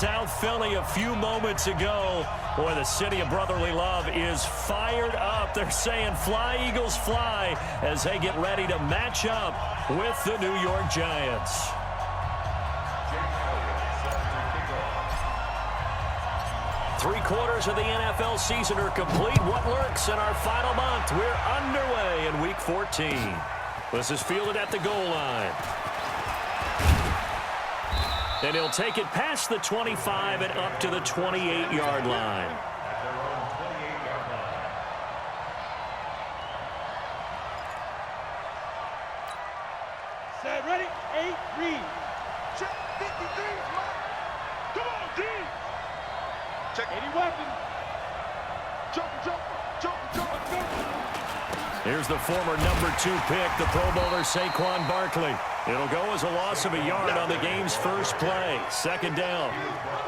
South Philly a few moments ago. Boy, the city of brotherly love is fired up. They're saying fly, Eagles, fly, as they get ready to match up with the New York Giants. Three-quarters of the NFL season are complete. What lurks in our final month? We're underway in Week 14. This is fielded at the goal line. And he'll take it past the 25 and up to the 28-yard line. Set, ready, 8, read. Check 53, come on, D. Check 80 weapons. Jump. Here's the former number 2 pick, the Pro Bowler Saquon Barkley. It'll go as a loss of a yard on the game's first play. Second down.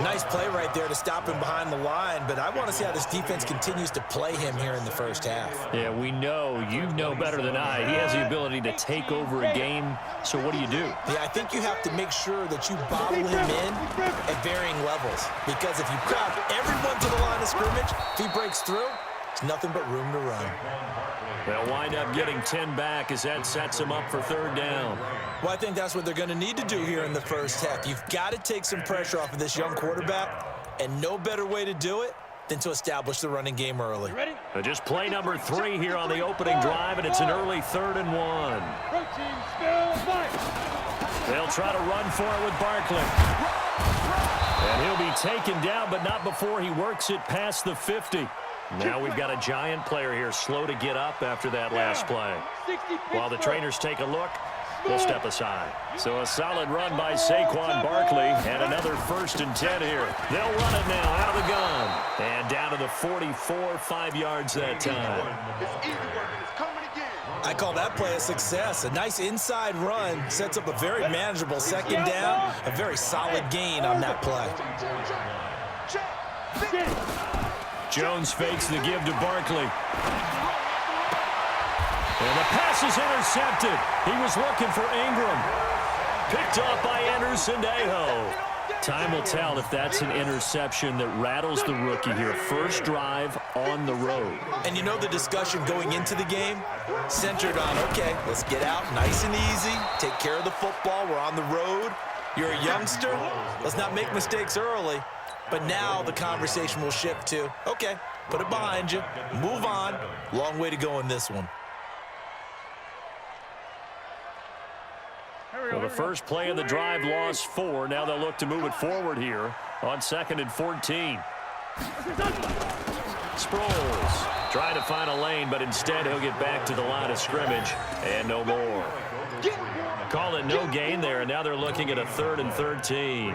Nice play right there to stop him behind the line, but I want to see how this defense continues to play him here in the first half. Yeah, we know. You know better than I. He has the ability to take over a game. So what do you do? Yeah, I think you have to make sure that you bottle him in at varying levels. Because if you crowd everyone to the line of scrimmage, if he breaks through, it's nothing but room to run. They'll wind up getting 10 back as that sets them up for third down. Well, I think that's what they're going to need to do here in the first half. You've got to take some pressure off of this young quarterback, and no better way to do it than to establish the running game early. Just play number 3 here on the opening drive, and it's an early 3rd and 1. They'll try to run for it with Barkley. And he'll be taken down, but not before he works it past the 50. Now we've got a Giant player here slow to get up after that last play. While the trainers take a look, we'll step aside. So a solid run by Saquon Barkley and another 1st and 10 here. They'll run it now out of the gun. And down to the 44, 5 yards that time. I call that play a success. A nice inside run sets up a very manageable second down. A very solid gain on that play. Jones fakes the give to Barkley. And the pass is intercepted. He was looking for Ingram. Picked up by Anderson-Dejo. Time will tell if that's an interception that rattles the rookie here. First drive on the road. And you know the discussion going into the game centered on, okay, let's get out nice and easy, take care of the football, we're on the road. You're a youngster, let's not make mistakes early. But now the conversation will shift to, okay, put it behind you, move on. Long way to go in this one. Well, the first play of the drive lost 4. Now they'll look to move it forward here on 2nd and 14. Sproles trying to find a lane, but instead he'll get back to the line of scrimmage and no more. Call it no gain there, and now they're looking at a 3rd and 13.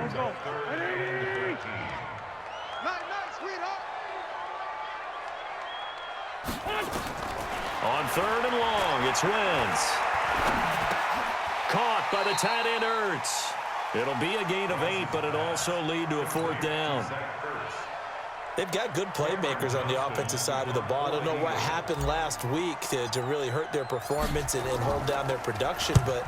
On 3rd and long, it's Wentz. Caught by the tight end Ertz. It'll be a gain of 8, but it'll also lead to a 4th down. They've got good playmakers on the offensive side of the ball. I don't know what happened last week to really hurt their performance and hold down their production, but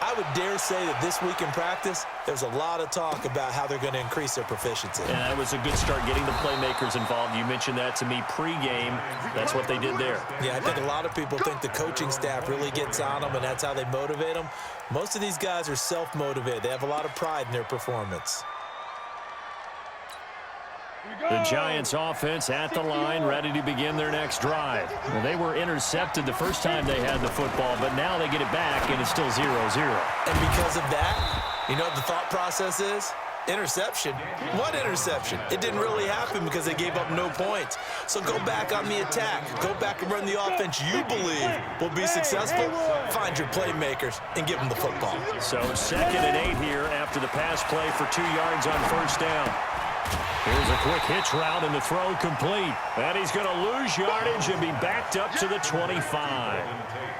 I would dare say that this week in practice, there's a lot of talk about how they're going to increase their proficiency. And that was a good start getting the playmakers involved. You mentioned that to me pregame. That's what they did there. Yeah, I think a lot of people think the coaching staff really gets on them, and that's how they motivate them. Most of these guys are self-motivated. They have a lot of pride in their performance. The Giants offense at the line, ready to begin their next drive. Well, they were intercepted the first time they had the football, but now they get it back, and it's still 0-0. And because of that, you know what the thought process is? Interception. What interception? It didn't really happen because they gave up no points. So go back on the attack. Go back and run the offense you believe will be successful. Find your playmakers and give them the football. So 2nd and 8 here after the pass play for 2 yards on 1st down. Here's a quick hitch route and the throw complete. And he's going to lose yardage and be backed up to the 25.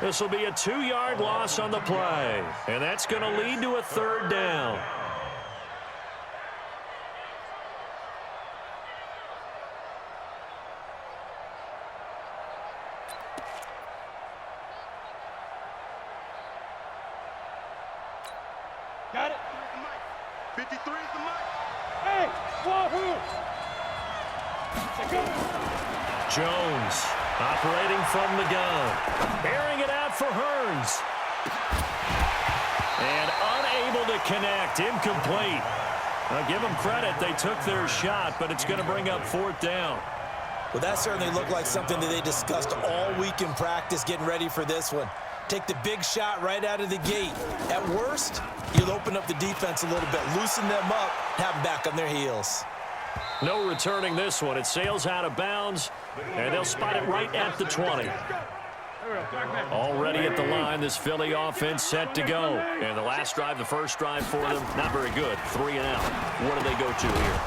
This will be a 2-yard loss on the play. And that's going to lead to a 3rd down. Got it. 53 is the mic. Hey! Jones operating from the gun. Airing it out for Hearns. And unable to connect. Incomplete. I'll give them credit. They took their shot, but it's going to bring up 4th down. Well, that certainly looked like something that they discussed all week in practice getting ready for this one. Take the big shot right out of the gate. At worst, you'll open up the defense a little bit, loosen them up, have them back on their heels. No returning this one. It sails out of bounds, and they'll spot it right at the 20. Already at the line, this Philly offense set to go. And the last drive, the first drive for them, not very good. 3 and out. What do they go to here?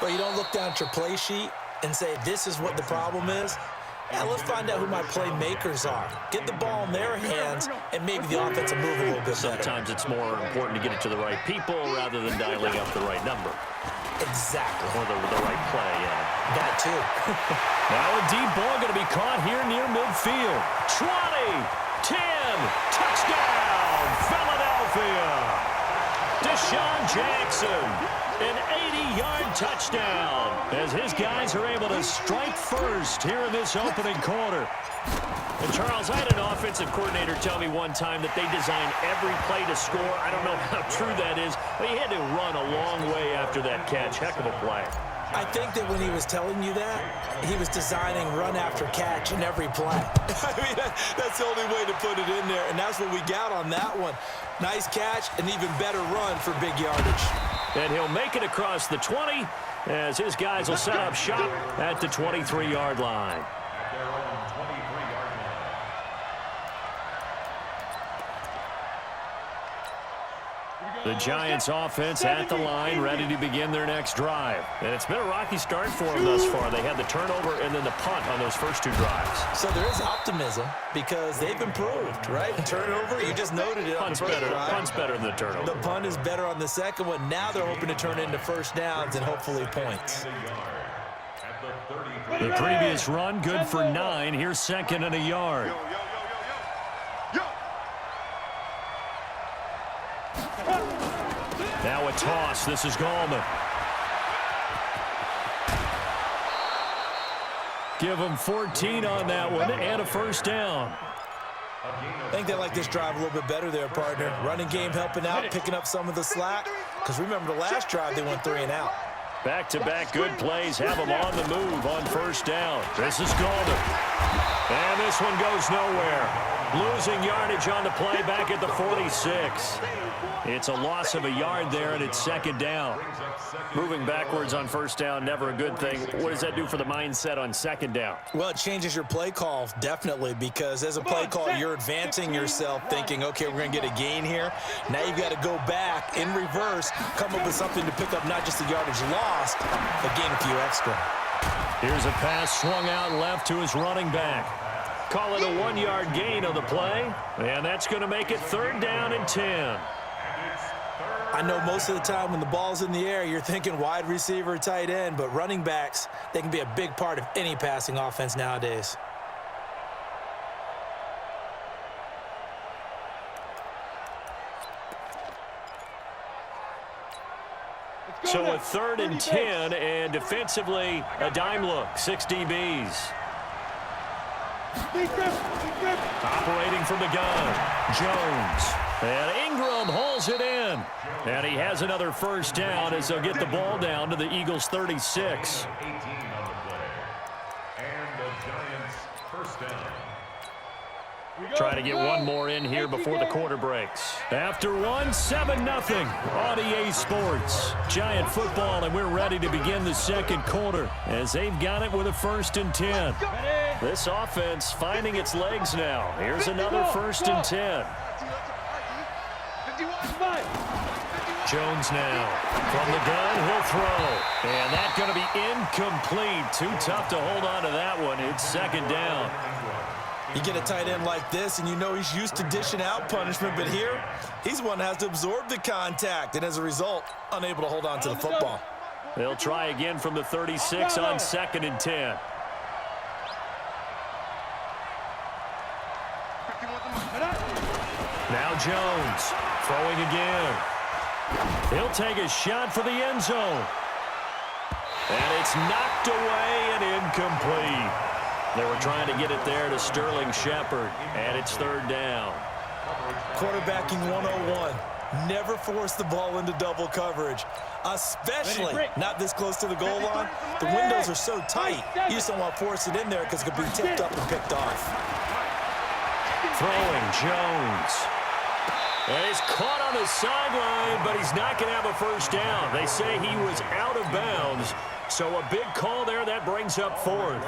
Well, you don't look down at your play sheet and say, this is what the problem is. Yeah, let's find out who my playmakers are. Get the ball in their hands, and maybe the offense will move a little bit better. Sometimes it's more important to get it to the right people rather than dialing up the right number. Exactly. Or the right play, yeah. That too. Now a deep ball going to be caught here near midfield. 20, 10, touchdown, Philadelphia. Deshaun Jackson, an 80-yard touchdown, as his guys are able to strike first here in this opening quarter. And Charles, I had an offensive coordinator tell me one time that they design every play to score. I don't know how true that is, but he had to run a long way after that catch. Heck of a play. I think that when he was telling you that, he was designing run after catch in every play. I mean, that's the only way to put it in there, and that's what we got on that one. Nice catch, an even better run for big yardage. And he'll make it across the 20 as his guys will set up shop at the 23-yard line. The Giants offense at the line, ready to begin their next drive. And it's been a rocky start for them thus far. They had the turnover and then the punt on those first 2 drives. So there is optimism because they've improved, right? Turnover, you just noted it. Punt's better. Punt's better than the turnover. The punt is better on the second one. Now they're hoping to turn into first downs and hopefully points. The previous run, good for 9. Here's 2nd and a yard. Now a toss. This is Gallman. Give them 14 on that one and a first down. I think they like this drive a little bit better there, partner. Running game helping out, picking up some of the slack. Because remember the last drive, they went 3 and out. Back-to-back good plays have them on the move on first down. This is Gallman. And this one goes nowhere. Losing yardage on the play back at the 46. It's a loss of a yard there, and it's 2nd down. Moving backwards on first down, never a good thing. What does that do for the mindset on 2nd down? Well, it changes your play call, definitely, because as a play call, you're advancing yourself thinking, okay, we're going to get a gain here. Now you've got to go back in reverse, come up with something to pick up not just the yardage lost, but gain a few extra. Here's a pass swung out left to his running back. Call it a 1-yard gain on the play, and that's going to make it 3rd down and 10. I know most of the time when the ball's in the air, you're thinking wide receiver, tight end, but running backs, they can be a big part of any passing offense nowadays. So a 3rd and 10, and defensively, a dime look, 6 DBs. Operating from the gun, Jones. And Ingram hauls it in. And he has another first down as they'll get the ball down to the Eagles' 36. Try to get one more in here before the quarter breaks. After one, 7-0 on EA Sports. Giant football, and we're ready to begin the second quarter as they've got it with a 1st and 10. This offense finding its legs now. Here's another 1st and 10. Jones now. From the gun, he'll throw. And that's going to be incomplete. Too tough to hold on to that one. It's 2nd down. You get a tight end like this, and you know he's used to dishing out punishment, but here, he's one that has to absorb the contact, and as a result, unable to hold on to the football. They'll try again from the 36 on 2nd and 10. Now Jones, throwing again. He'll take a shot for the end zone. And it's knocked away and incomplete. They were trying to get it there to Sterling Shepard, and it's third down. Quarterbacking 101. Never force the ball into double coverage, especially not this close to the goal line. The windows are so tight, you just don't want to force it in there because it could be tipped up and picked off. Throwing, Jones. And he's caught on the sideline, but he's not going to have a first down. They say he was out of bounds, so a big call there. That brings up fourth.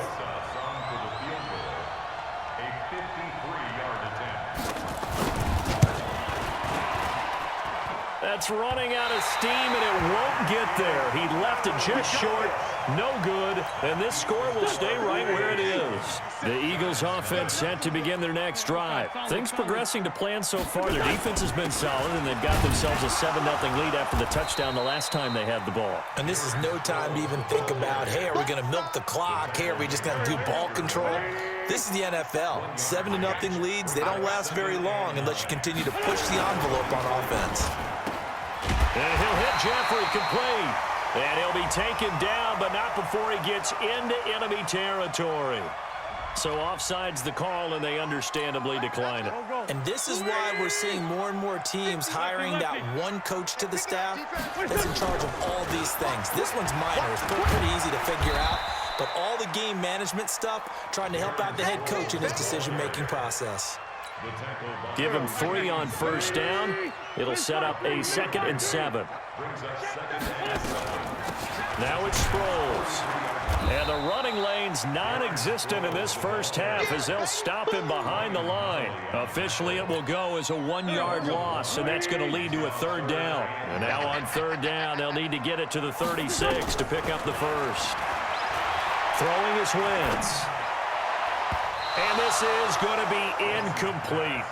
That's running out of steam, and it won't get there. He left it just short. No good, and this score will stay right where it is. The Eagles' offense set to begin their next drive. Things progressing to plan so far. Their defense has been solid, and they've got themselves a 7-0 lead after the touchdown the last time they had the ball. And this is no time to even think about, hey, are we going to milk the clock? Hey, are we just going to do ball control? This is the NFL. 7-0 leads, they don't last very long unless you continue to push the envelope on offense. And he'll hit Jeffrey complete. And he'll be taken down, but not before he gets into enemy territory. So offside's the call, and they understandably decline it. And this is why we're seeing more and more teams hiring that one coach to the staff that's in charge of all these things. This one's minor. It's pretty easy to figure out. But all the game management stuff, trying to help out the head coach in his decision-making process. Give him 3 on first down. It'll set up a 2nd and 7. Now it's Sproles. And the running lane's non-existent in this first half as they'll stop him behind the line. Officially, it will go as a 1-yard loss, and that's going to lead to a third down. And now on third down, they'll need to get it to the 36 to pick up the first. Throwing is Wentz. And this is going to be incomplete.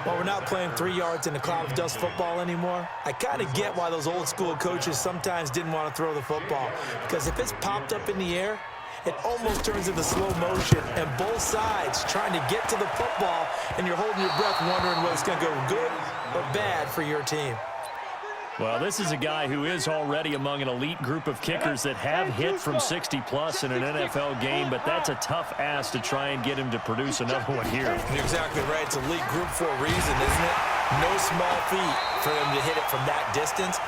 Well, we're not playing 3 yards in a cloud of dust football anymore. I kind of get why those old school coaches sometimes didn't want to throw the football. Because if it's popped up in the air, it almost turns into slow motion. And both sides trying to get to the football, and you're holding your breath wondering whether it's going to go good or bad for your team. Well, this is a guy who is already among an elite group of kickers that have hit from 60-plus in an NFL game, but that's a tough ask to try and get him to produce another one here. You're exactly right. It's elite group for a reason, isn't it? No small feat for them to hit it from that distance.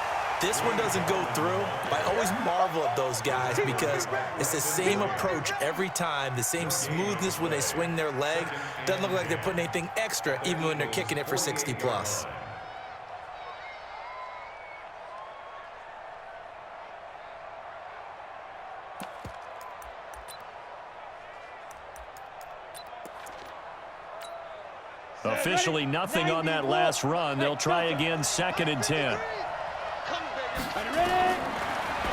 This one doesn't go through. I always marvel at those guys because it's the same approach every time, the same smoothness when they swing their leg. Doesn't look like they're putting anything extra even when they're kicking it for 60-plus. Officially nothing on that last run. They'll try again, 2nd and 10.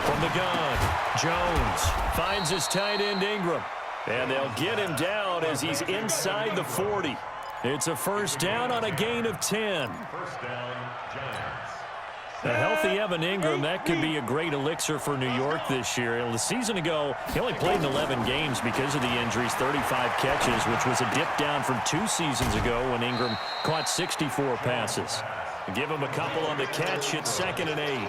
From the gun, Jones finds his tight end Ingram. And they'll get him down as he's inside the 40. It's a first down on a gain of 10. A healthy Evan Ingram, that could be a great elixir for New York this year. The season ago, he only played in 11 games because of the injuries, 35 catches, which was a dip down from 2 seasons ago when Ingram caught 64 passes. Give him a couple on the catch. It's 2nd and 8.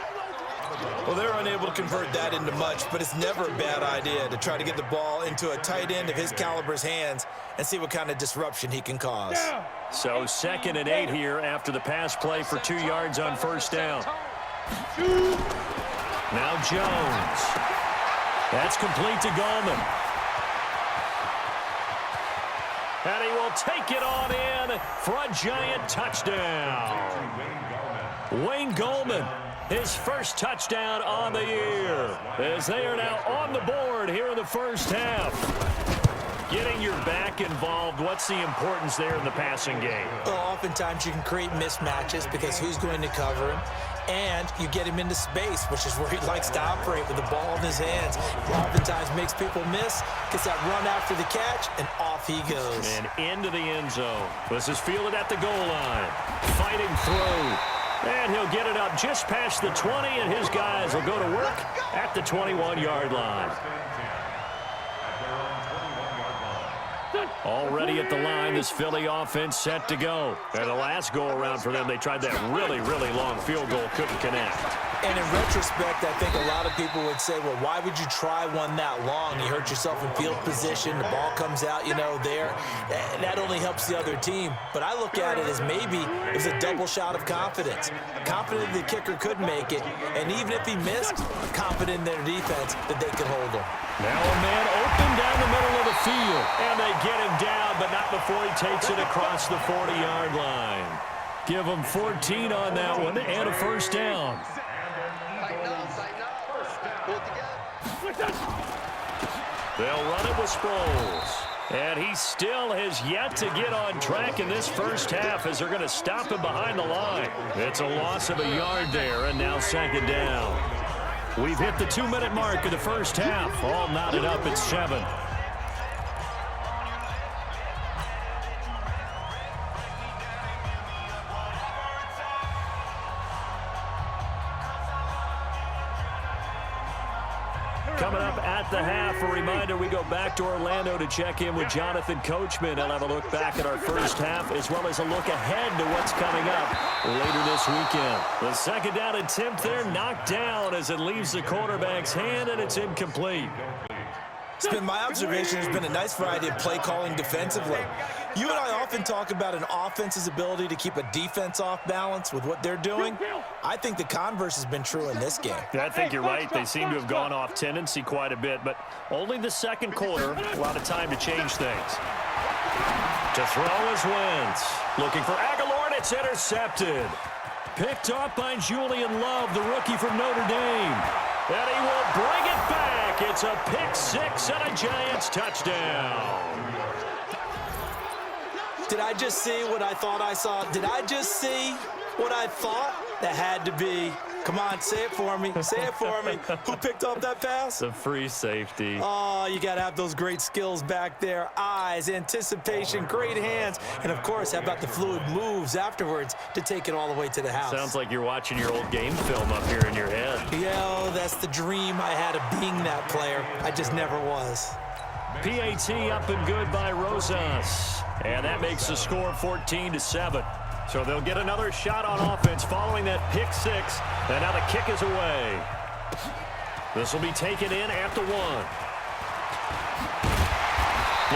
Well, they're unable to convert that into much, but it's never a bad idea to try to get the ball into a tight end of his caliber's hands and see what kind of disruption he can cause. So 2nd and 8 here after the pass play for 2 yards on first down. Now Jones. That's complete to Gallman. And he will take it on in for a giant touchdown. Wayne Gallman, his first touchdown on the year, as they are now on the board here in the first half. Getting your back involved, what's the importance there in the passing game? Well, oftentimes you can create mismatches because who's going to cover him? And you get him into space, which is where he likes to operate with the ball in his hands. He oftentimes makes people miss, gets that run after the catch, and off he goes. And into the end zone. This is fielded at the goal line. Fighting through. And he'll get it up just past the 20, and his guys will go to work at the 21-yard line. Already at the line, this Philly offense set to go. And the last go-around for them, they tried that really, really long field goal, couldn't connect. And in retrospect, I think a lot of people would say, well, why would you try one that long? You hurt yourself in field position. The ball comes out, there. That only helps the other team. But I look at it as maybe it was a double shot of confidence. Confident the kicker could make it. And even if he missed, confident in their defense that they could hold him. Now a man open down the middle of the field. And they get him down, but not before he takes it across the 40-yard line. Give him 14 on that one and a first down. They'll run it with Sproles. And he still has yet to get on track in this first half as they're going to stop him behind the line. It's a loss of a yard there, and now second down. We've hit the 2-minute mark of the first half. All knotted up at 7. Coming up at the half, a reminder, we go back to Orlando to check in with Jonathan Coachman. I'll have a look back at our first half as well as a look ahead to what's coming up later this weekend. The second down attempt there knocked down as it leaves the quarterback's hand, and it's incomplete. It's been my observation there's been a nice variety of play calling defensively. You and I often talk about an offense's ability to keep a defense off balance with what they're doing. I think the converse has been true in this game. Yeah, I think you're right. They seem to have gone off tendency quite a bit, but only the second quarter, a lot of time to change things. To throw is Wentz. Looking for Aguilar, and it's intercepted. Picked off by Julian Love, the rookie from Notre Dame. And he will bring it back. It's a pick six and a Giants touchdown. Did I just see what I thought I saw? Did I just see what I thought? That had to be. Come on, say it for me. Say it for me. Who picked up that pass? The free safety. Oh, you got to have those great skills back there. Eyes, anticipation, great hands. And, of course, how about the fluid moves afterwards to take it all the way to the house? Sounds like you're watching your old game film up here in your head. Yeah, that's the dream I had of being that player. I just never was. PAT up and good by Rosas. And that makes the score 14-7. So they'll get another shot on offense following that pick six. And now the kick is away. This will be taken in at the 1.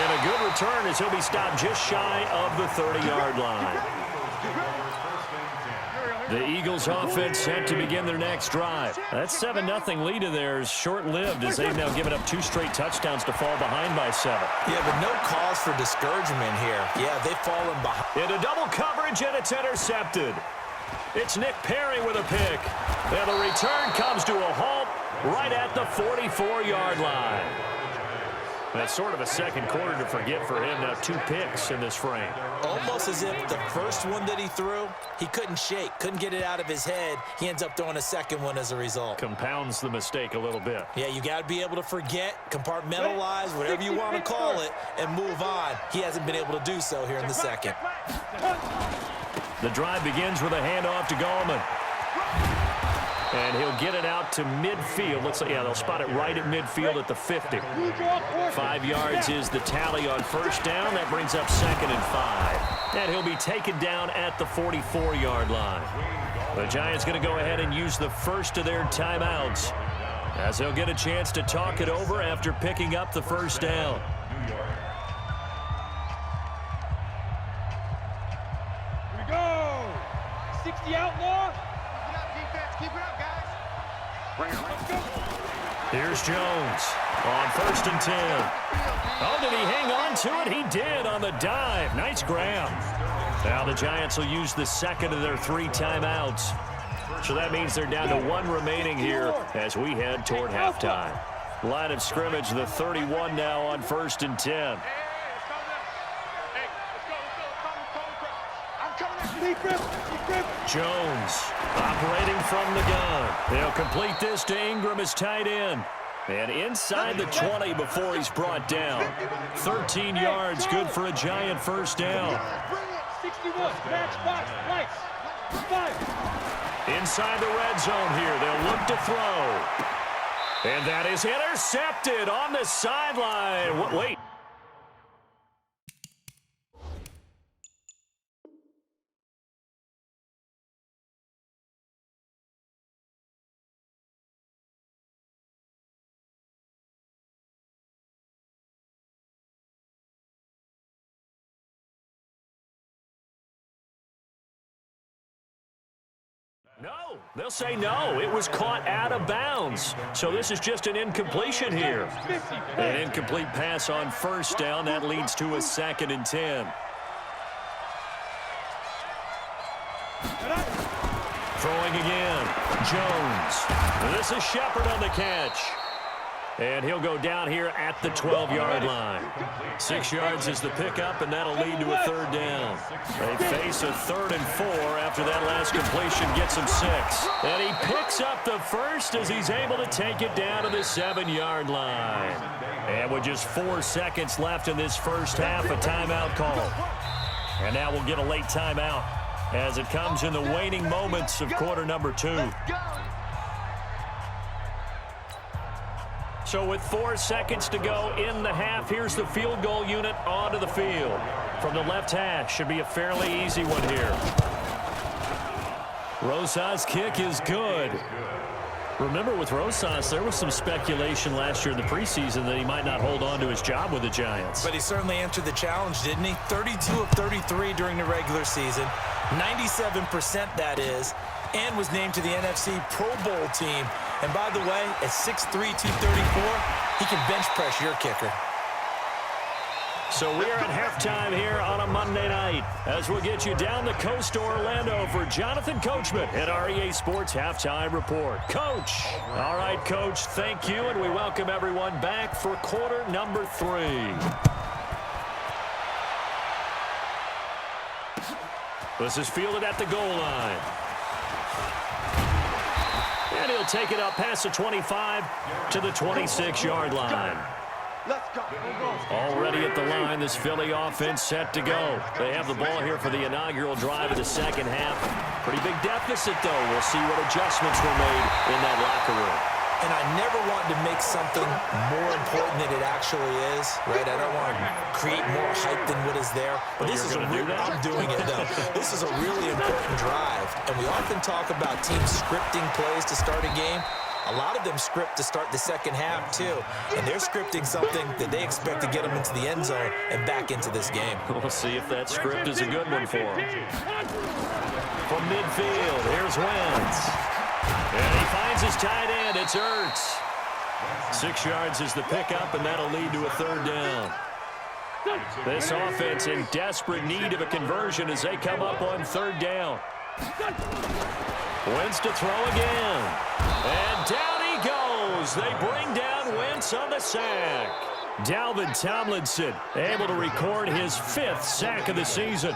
And a good return as he'll be stopped just shy of the 30-yard line. The Eagles offense set to begin their next drive. That 7-0 lead of theirs short-lived as they've now given up 2 straight touchdowns to fall behind by 7. Yeah, but no cause for discouragement here. Yeah, they've fallen behind. Into double coverage, and it's intercepted. It's Nick Perry with a pick. And the return comes to a halt right at the 44-yard line. That's sort of a second quarter to forget for him. Now 2 picks in this frame. Almost as if the first one that he threw, he couldn't shake, couldn't get it out of his head. He ends up throwing a second one as a result. Compounds the mistake a little bit. Yeah, you got to be able to forget, compartmentalize, whatever you want to call it, and move on. He hasn't been able to do so here in the second. The drive begins with a handoff to Gallman. And he'll get it out to midfield. Looks like, yeah, they'll spot it right at midfield at the 50. 5 yards is the tally on first down. That brings up 2nd and 5. And he'll be taken down at the 44-yard line. The Giants going to go ahead and use the first of their timeouts as they'll get a chance to talk it over after picking up the first down. Here we go. 60 outlaw. Keep it up, guys. Let's go. Here's Jones on 1st and 10. Oh, did he hang on to it? He did on the dive. Nice grab. Now the Giants will use the second of their 3 timeouts. So that means they're down to 1 remaining here as we head toward halftime. Line of scrimmage, the 31 now on 1st and 10. Jones operating from the gun. They'll complete this to Ingram as tight end. And inside the 20 before he's brought down. 13 yards, good for a Giant first down. 61, matchbox, lights, 5. Inside the red zone here, they'll look to throw. And that is intercepted on the sideline. Wait. No, they'll say no. It was caught out of bounds. So this is just an incompletion here. An incomplete pass on first down. That leads to a 2nd and 10. Throwing again. Jones. This is Shepard on the catch. And he'll go down here at the 12-yard line. 6 yards is the pickup, and that'll lead to a 3rd down. They face a 3rd and 4 after that last completion gets him 6. And he picks up the first as he's able to take it down to the 7-yard line. And with just 4 seconds left in this first half, a timeout call. And now we'll get a late timeout as it comes in the waning moments of quarter number 2. So with 4 seconds to go in the half, here's the field goal unit onto the field. From the left hash, should be a fairly easy one here. Rosas' kick is good. Remember, with Rosas, there was some speculation last year in the preseason that he might not hold on to his job with the Giants. But he certainly answered the challenge, didn't he? 32 of 33 during the regular season, 97% that is, and was named to the NFC Pro Bowl team. And by the way, at 6'3", 234, he can bench press your kicker. So we're at halftime here on a Monday night as we'll get you down the coast to Orlando for Jonathan Coachman at REA Sports Halftime Report. Coach. All right, Coach, thank you, and we welcome everyone back for quarter number 3. This is fielded at the goal line. And he'll take it up past the 25 to the 26-yard line. Already at the line, this Philly offense set to go. They have the ball here for the inaugural drive of the second half. Pretty big deficit, though. We'll see what adjustments were made in that locker room. And I never want to make something more important than it actually is, right? I don't want to create more hype than what is there. But this is a real, I'm doing it, though. This is a really important drive. And we often talk about teams scripting plays to start a game. A lot of them script to start the second half, too. And they're scripting something that they expect to get them into the end zone and back into this game. We'll see if that script is a good one for them. From midfield, here's Wentz. And he finds his tight end. It's Ertz. 6 yards is the pickup, and that'll lead to a 3rd down. This offense in desperate need of a conversion as they come up on 3rd down. Wentz to throw again. And down he goes. They bring down Wentz on the sack. Dalvin Tomlinson able to record his 5th sack of the season.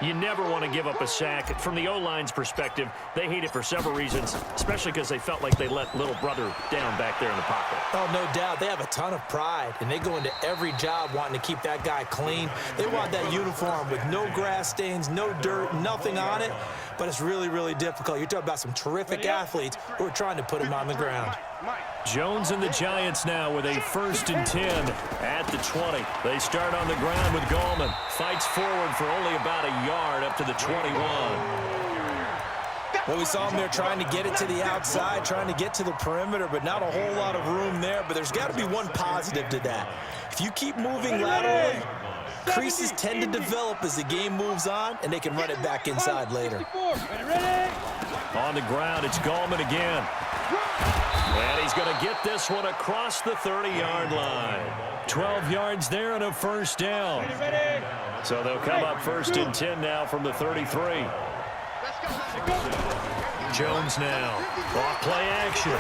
You never want to give up a sack. From the O-line's perspective, they hate it for several reasons, especially because they felt like they let little brother down back there in the pocket. Oh, no doubt. They have a ton of pride, and they go into every job wanting to keep that guy clean. They want that uniform with no grass stains, no dirt, nothing on it, but it's really, really difficult. You're talking about some terrific athletes who are trying to put him on the ground. Jones and the Giants now with a 1st and 10 at the 20. They start on the ground with Gallman. Fights forward for only about a yard up to the 21. Well, we saw him there trying to get it to the outside, trying to get to the perimeter, but not a whole lot of room there. But there's got to be one positive to that. If you keep moving laterally, creases tend to develop as the game moves on, and they can run it back inside later. On the ground, it's Gallman again. And he's going to get this one across the 30-yard line. 12 yards there and a 1st down. So they'll come up 1st and 10 now from the 33. Jones now. Off play action.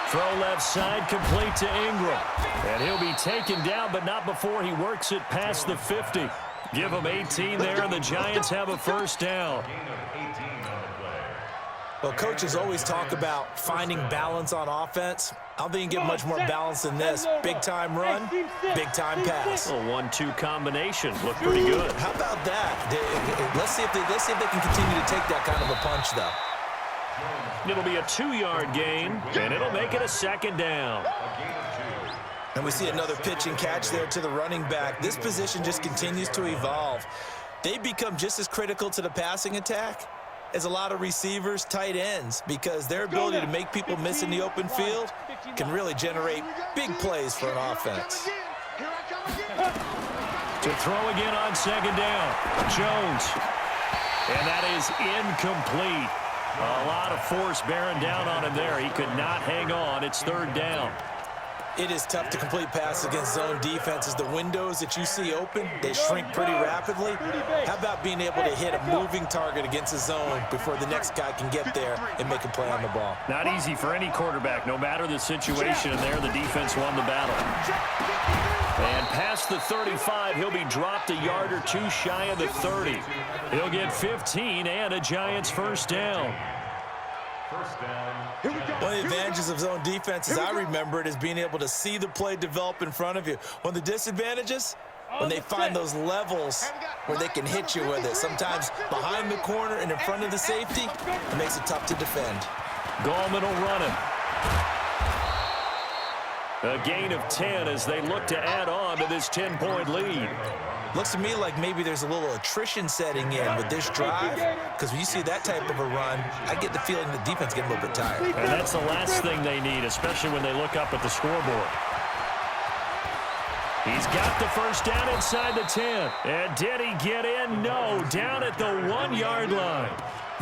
Throw left side, complete to Ingram. And he'll be taken down, but not before he works it past the 50. Give him 18 there, and the Giants have a 1st down. Well, coaches always talk about finding balance on offense. I don't think you get much more balance than this. Big-time run, big-time pass. A 1-2 combination. Looked pretty good. How about that? Let's see if they can continue to take that kind of a punch, though. It'll be a 2-yard gain, and it'll make it a 2nd down. And we see another pitch and catch there to the running back. This position just continues to evolve. They become just as critical to the passing attack as a lot of receivers, tight ends, because their ability to make people miss in the open field can really generate big plays for an offense. To throw again on 2nd down. Jones. And that is incomplete. A lot of force bearing down on him there. He could not hang on. It's third down. It is tough to complete passes against zone defenses. The windows that you see open, they shrink pretty rapidly. How about being able to hit a moving target against a zone before the next guy can get there and make a play on the ball? Not easy for any quarterback, no matter the situation. And there, the defense won the battle. And past the 35, he'll be dropped a yard or two shy of the 30. He'll get 15 and a Giants first down. One of the advantages of zone defense, as I remember it, is being able to see the play develop in front of you. One of the disadvantages, when they find those levels where they can hit you with it, sometimes behind the corner and in front of the safety, it makes it tough to defend. Gallman will run him. A gain of 10 as they look to add on to this 10-point lead. Looks to me like maybe there's a little attrition setting in with this drive, because when you see that type of a run, I get the feeling the defense getting a little bit tired. And that's the last thing they need, especially when they look up at the scoreboard. He's got the first down inside the 10. And did he get in? No, down at the 1-yard line.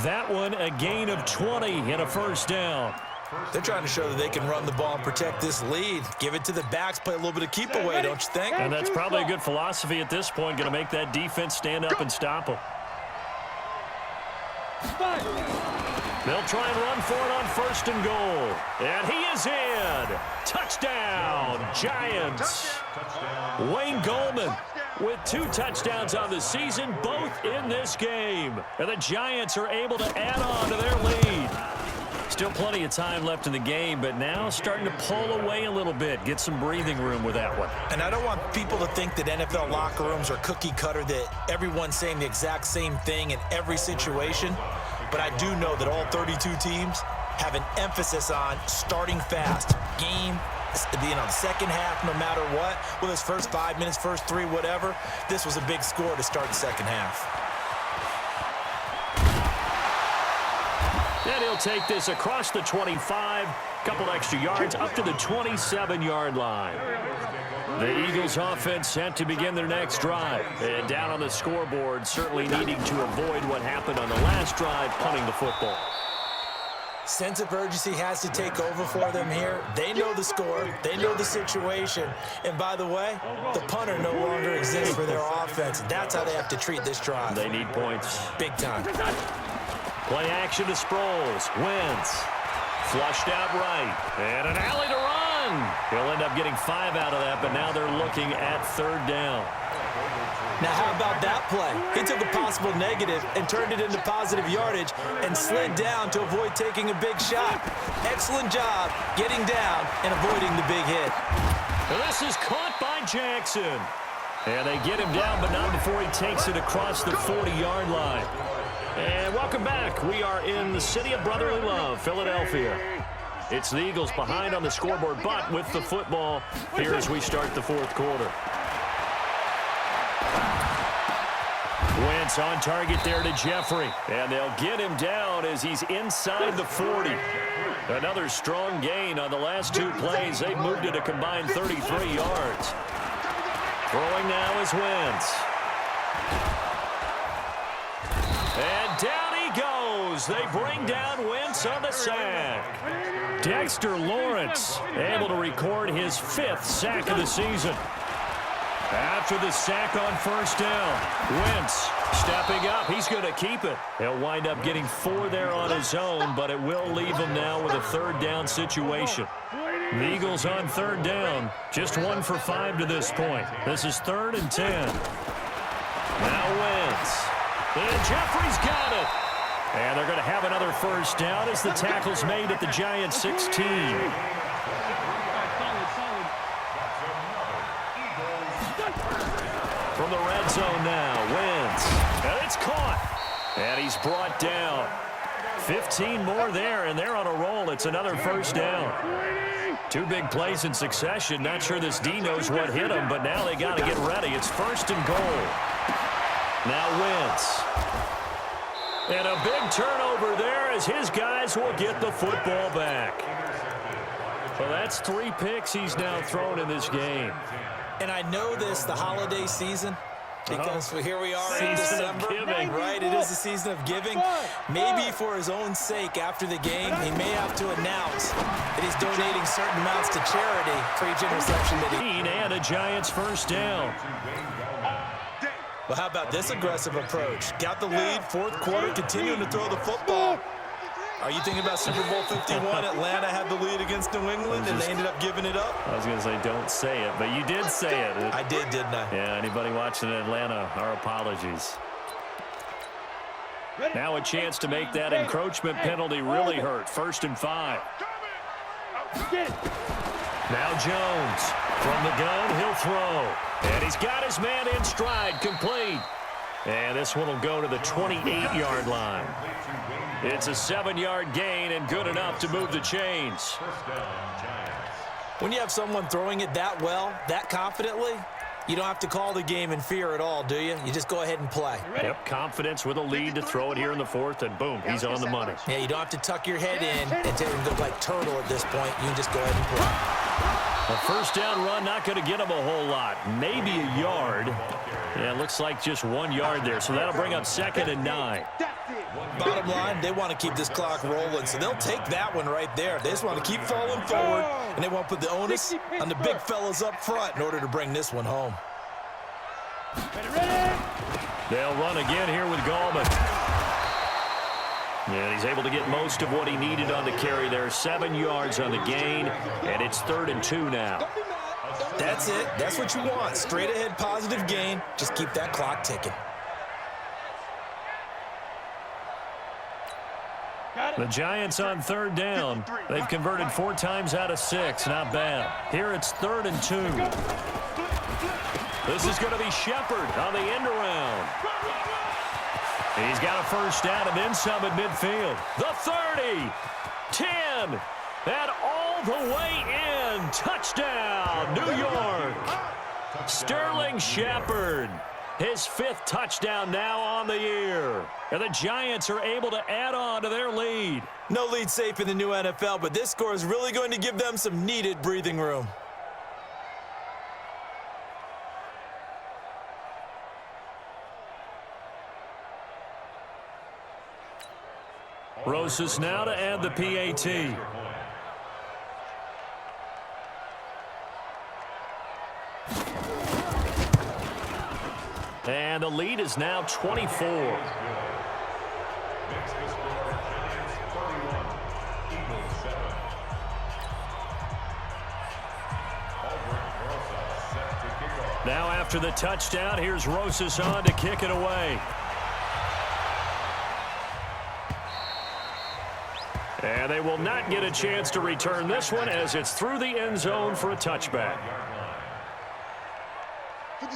That one a gain of 20 and a first down. They're trying to show that they can run the ball and protect this lead. Give it to the backs, play a little bit of keep away, don't you think? And that's probably a good philosophy at this point, going to make that defense stand up and stop them. They'll try and run for it on first and goal. And he is in. Touchdown, Giants. Wayne Gallman with 2 touchdowns on the season, both in this game. And the Giants are able to add on to their lead. Still plenty of time left in the game, but now starting to pull away a little bit. Get some breathing room with that one. And I don't want people to think that NFL locker rooms are cookie cutter, that everyone's saying the exact same thing in every situation. But I do know that all 32 teams have an emphasis on starting fast. Game, second half, no matter what. Whether it's first 5 minutes, first 3, whatever. This was a big score to start the second half. And he'll take this across the 25, couple extra yards, up to the 27-yard line. The Eagles offense set to begin their next drive. And down on the scoreboard, certainly needing to avoid what happened on the last drive, punting the football. Sense of urgency has to take over for them here. They know the score. They know the situation. And by the way, the punter no longer exists for their offense. That's how they have to treat this drive. They need points. Big time. Play action to Sproles. Wentz. Flushed out right. And an alley to run. He'll end up getting 5 out of that, but now they're looking at third down. Now, how about that play? He took a possible negative and turned it into positive yardage and slid down to avoid taking a big shot. Excellent job getting down and avoiding the big hit. And this is caught by Jackson. And they get him down, but not before he takes it across the 40-yard line. And welcome back. We are in the city of brotherly love, Philadelphia. It's the Eagles behind on the scoreboard, but with the football here as we start the fourth quarter. Wentz on target there to Jeffrey. And they'll get him down as he's inside the 40. Another strong gain on the last 2 plays. They've moved it a combined 33 yards. Throwing now is Wentz. And down he goes. They bring down Wentz on the sack. Dexter Lawrence able to record his 5th sack of the season. After the sack on first down, Wentz stepping up. He's going to keep it. He'll wind up getting 4 there on his own, but it will leave him now with a third down situation. The Eagles on third down, just 1 for 5 to this point. This is 3rd and 10. Now Wentz. And Jeffrey's got it. And they're going to have another first down as the tackle's made at the Giants 16. From the red zone now, Wentz. And it's caught. And he's brought down. 15 more there, and they're on a roll. It's another first down. 2 big plays in succession. Not sure this D knows what hit him, but now they got to get ready. It's 1st and goal. Now Wentz. And a big turnover there as his guys will get the football back. Well, that's 3 picks he's now thrown in this game. And I know this, the holiday season, because here we are Season in of December. giving. Right, it is the season of giving. Maybe for his own sake, after the game, he may have to announce that he's donating certain amounts to charity for each interception that he... And a Giants first down. Well, how about this aggressive approach? Got the lead, fourth quarter, continuing to throw the football. Are you thinking about Super Bowl 51? Atlanta had the lead against New England, and they ended up giving it up? I was going to say, don't say it, but you did say it. I did, didn't I? Yeah, anybody watching in Atlanta, our apologies. Now a chance to make that encroachment penalty really hurt. 1st and 5. Now Jones. From the gun, he'll throw. And he's got his man in stride, complete. And this one will go to the 28-yard line. It's a 7-yard gain and good enough to move the chains. When you have someone throwing it that well, that confidently, you don't have to call the game in fear at all, do you? You just go ahead and play. Yep, confidence with a lead to throw it here in the 4th, and boom, he's on the money. Yeah, you don't have to tuck your head in and go like turtle at this point. You can just go ahead and play. A first down run, not going to get him a whole lot. Maybe a yard. Yeah, it looks like just 1 yard there, so that'll bring up 2nd and 9. Bottom line, they want to keep this clock rolling, so they'll take that one right there. They just want to keep falling forward, and they want to put the onus on the big fellas up front in order to bring this one home. They'll run again here with Gallman. And he's able to get most of what he needed on the carry there. 7 yards on the gain, and it's 3rd and 2 now. That's it. That's what you want. Straight ahead positive gain. Just keep that clock ticking. The Giants on 3rd down. They've converted 4 times out of 6. Not bad. Here it's 3rd and 2. This is going to be Shepard on the end around. He's got a first down and then some at midfield. The 30, 10, and all the way in. Touchdown, New York. Sterling Shepard. His 5th touchdown now on the year. And the Giants are able to add on to their lead. No lead safe in the new NFL, but this score is really going to give them some needed breathing room. Rosas now to add the PAT. And the lead is now 24. Now after the touchdown, here's Rosas on to kick it away. And they will not get a chance to return this one as it's through the end zone for a touchback.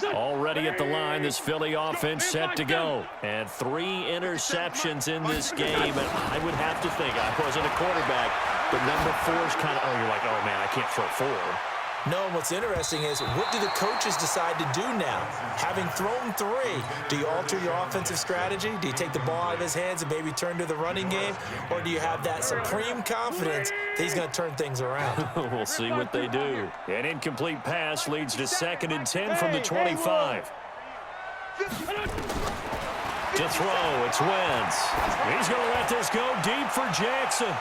Already at the line, this Philly offense set to go. And 3 interceptions in this game. And I would have to think, I wasn't a quarterback, but number 4 is kind of, you're like, oh, man, I can't throw 4. No, what's interesting is what do the coaches decide to do now? Having thrown 3, do you alter your offensive strategy? Do you take the ball out of his hands and maybe turn to the running game? Or do you have that supreme confidence that he's going to turn things around? We'll see what they do. An incomplete pass leads to 2nd and 10 from the 25. To throw, it's Wentz. He's going to let this go deep for Jackson.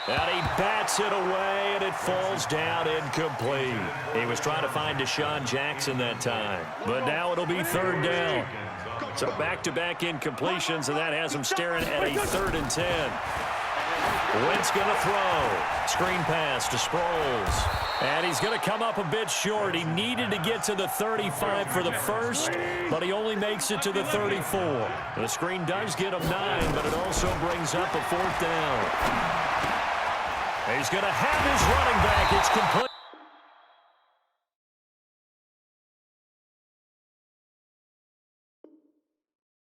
And he bats it away, and it falls down incomplete. He was trying to find Deshaun Jackson that time. But now it'll be 3rd down. So back-to-back incompletions, and that has him staring at a 3rd and 10. Wentz going to throw. Screen pass to Sproles. And he's going to come up a bit short. He needed to get to the 35 for the first, but he only makes it to the 34. The screen does get him 9, but it also brings up a 4th down. He's going to have his running back. It's complete.